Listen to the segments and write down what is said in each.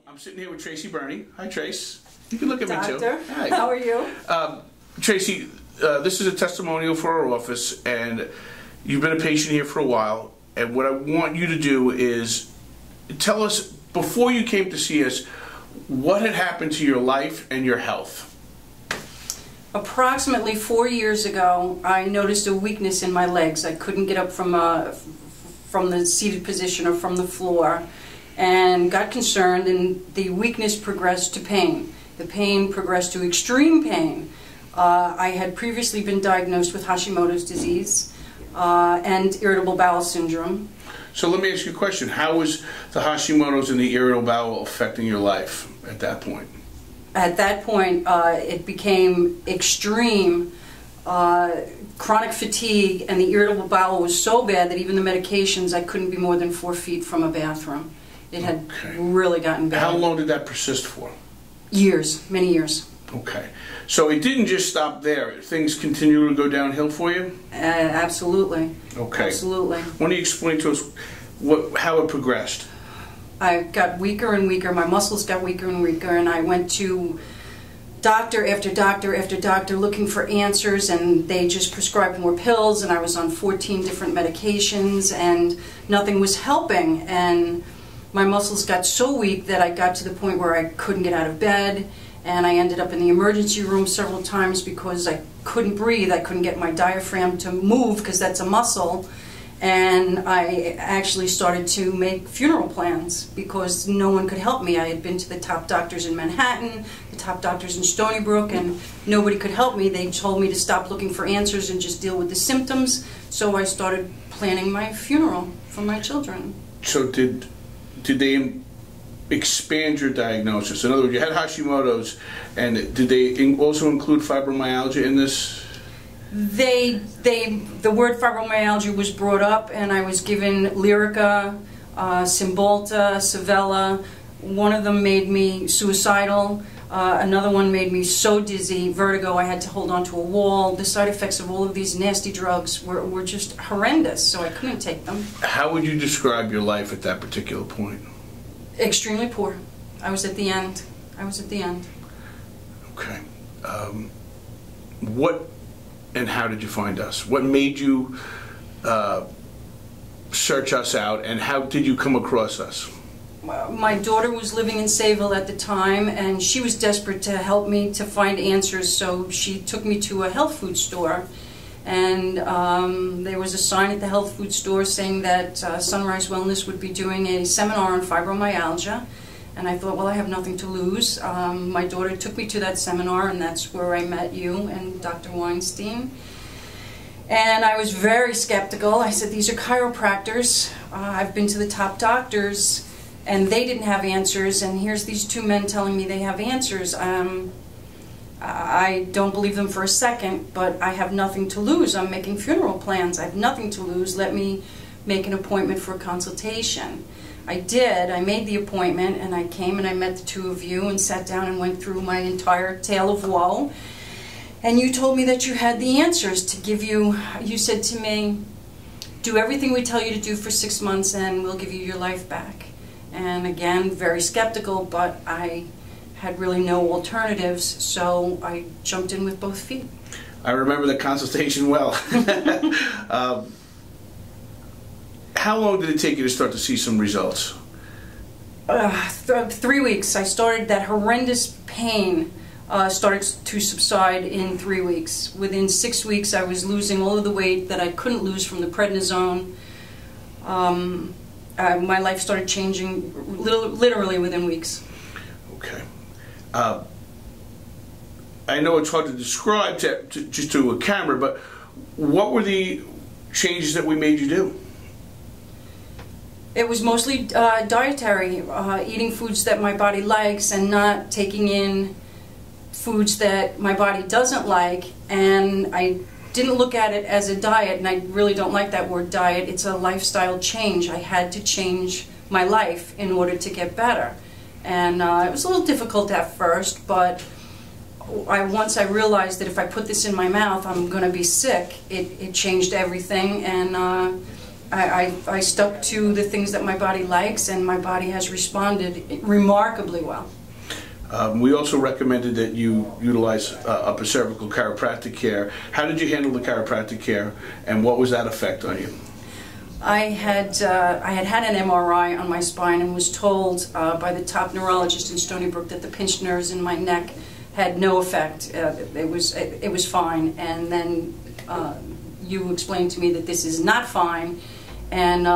I'm sitting here with Tracey Burney. Hi, Trace. You can look at Doctor. me too. Hi. How are you? Tracey, this is a testimonial for our office, and you've been a patient here for a while. And what I want you to do is tell us, before you came to see us, what had happened to your life and your health. Approximately 4 years ago, I noticed a weakness in my legs. I couldn't get up from the seated position or from the floor, and got concerned, and the weakness progressed to pain. The pain progressed to extreme pain. I had previously been diagnosed with Hashimoto's disease and irritable bowel syndrome. So let me ask you a question. How was the Hashimoto's and the irritable bowel affecting your life at that point? At that point, it became extreme. Chronic fatigue, and the irritable bowel was so bad that even the medications, I couldn't be more than 4 feet from a bathroom. It had really gotten bad. How long did that persist for? Years, many years. Okay. So it didn't just stop there. Things continue to go downhill for you? Absolutely. Okay. Absolutely. Why don't you explain to us how it progressed? I got weaker and weaker. My muscles got weaker and weaker, and I went to doctor after doctor after doctor looking for answers, and they just prescribed more pills, and I was on 14 different medications, and nothing was helping. And my muscles got so weak that I got to the point where I couldn't get out of bed, and I ended up in the emergency room several times because I couldn't breathe. I couldn't get my diaphragm to move because that's a muscle. And I actually started to make funeral plans because no one could help me. I had been to the top doctors in Manhattan, the top doctors in Stony Brook, and nobody could help me. They told me to stop looking for answers and just deal with the symptoms. So I started planning my funeral for my children. So did they expand your diagnosis? In other words, you had Hashimoto's, and did they also include fibromyalgia in this? The word fibromyalgia was brought up, and I was given Lyrica, Cymbalta, Savella. One of them made me suicidal. Another one made me so dizzy, vertigo, I had to hold onto a wall. The side effects of all of these nasty drugs were just horrendous, so I couldn't take them. How would you describe your life at that particular point? Extremely poor. I was at the end. I was at the end. Okay. What and how did you find us? What made you search us out, and how did you come across us? My daughter was living in Sayville at the time, and she was desperate to help me to find answers, so she took me to a health food store. And there was a sign at the health food store saying that Sunrise Wellness would be doing a seminar on fibromyalgia. And I thought, well, I have nothing to lose. My daughter took me to that seminar, and that's where I met you and Dr. Weinstein. And I was very skeptical. I said, these are chiropractors. I've been to the top doctors, and they didn't have answers. And here's these two men telling me they have answers. I don't believe them for a second, but I have nothing to lose. I'm making funeral plans. I have nothing to lose. Let me make an appointment for a consultation. I did. I made the appointment, and I came and I met the two of you and sat down and went through my entire tale of woe. And you told me that you had the answers to give you. You said to me, do everything we tell you to do for 6 months and we'll give you your life back. And again, very skeptical, but I had really no alternatives, so I jumped in with both feet. I remember the consultation well. How long did it take you to start to see some results? 3 weeks. I started, that horrendous pain started to subside in 3 weeks. Within 6 weeks I was losing all of the weight that I couldn't lose from the prednisone. My life started changing literally within weeks. Okay. I know it's hard to describe just to a camera, but what were the changes that we made you do? It was mostly dietary, eating foods that my body likes and not taking in foods that my body doesn't like. And I didn't look at it as a diet, and I really don't like that word diet. It's a lifestyle change. I had to change my life in order to get better. And it was a little difficult at first, but once I realized that if I put this in my mouth, I'm going to be sick, it changed everything. And I stuck to the things that my body likes, and my body has responded remarkably well. We also recommended that you utilize upper cervical chiropractic care. How did you handle the chiropractic care, and what was that effect on you? I had an MRI on my spine and was told by the top neurologist in Stony Brook that the pinched nerves in my neck had no effect. It was fine, and then you explained to me that this is not fine, and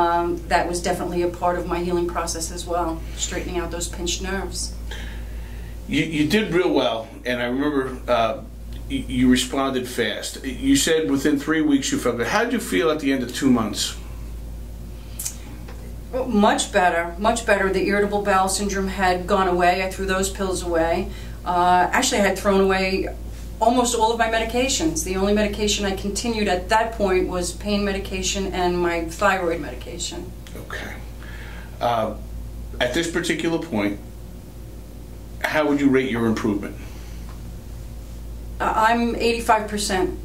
that was definitely a part of my healing process as well, straightening out those pinched nerves. You did real well, and I remember you responded fast. You said within 3 weeks you felt good. How did you feel at the end of 2 months? Much better, much better. The irritable bowel syndrome had gone away. I threw those pills away. Actually, I had thrown away almost all of my medications. The only medication I continued at that point was pain medication and my thyroid medication. Okay. At this particular point, how would you rate your improvement? I'm 85%.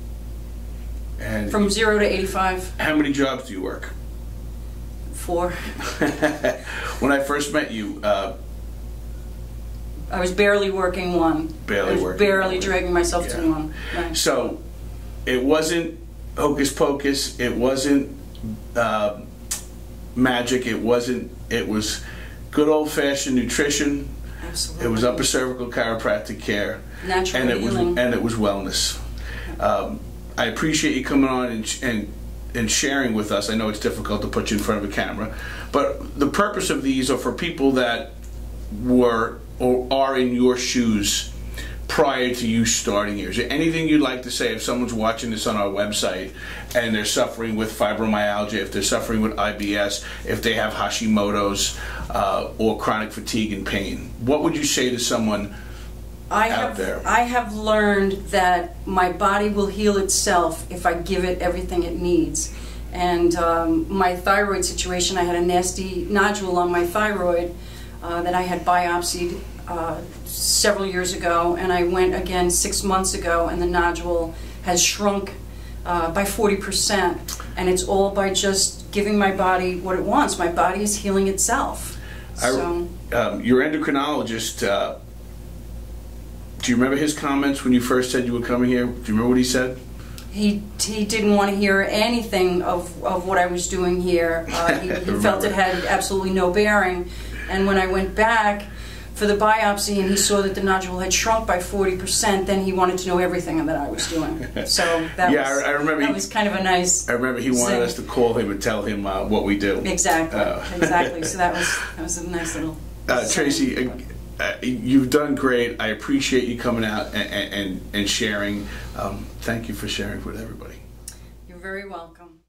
And from 0 to 85. How many jobs do you work? 4. When I first met you, I was barely working 1. Barely dragging myself to 1. Right. So it wasn't hocus pocus. It wasn't magic. It was good old fashioned nutrition. Absolutely. It was upper cervical chiropractic care. Natural healing. And it was wellness. I appreciate you coming on and sharing with us. I know it's difficult to put you in front of a camera, but the purpose of these are for people that were or are in your shoes prior to you starting here. Is there anything you'd like to say if someone's watching this on our website and they're suffering with fibromyalgia, if they're suffering with IBS, if they have Hashimoto's or chronic fatigue and pain? What would you say to someone out there? I have learned that my body will heal itself if I give it everything it needs. And my thyroid situation, I had a nasty nodule on my thyroid that I had biopsied several years ago, and I went again 6 months ago, and the nodule has shrunk by 40%, and it's all by just giving my body what it wants. My body is healing itself. So, your endocrinologist, do you remember his comments when you first said you were coming here? Do you remember what he said? He didn't want to hear anything of what I was doing here. He felt it had absolutely no bearing. And when I went back for the biopsy and he saw that the nodule had shrunk by 40%, then he wanted to know everything that I was doing. So that was kind of a nice... I remember he wanted us to call him and tell him what we do. Exactly, exactly. So that was a nice little... Tracy, you've done great. I appreciate you coming out and sharing. Thank you for sharing with everybody. You're very welcome.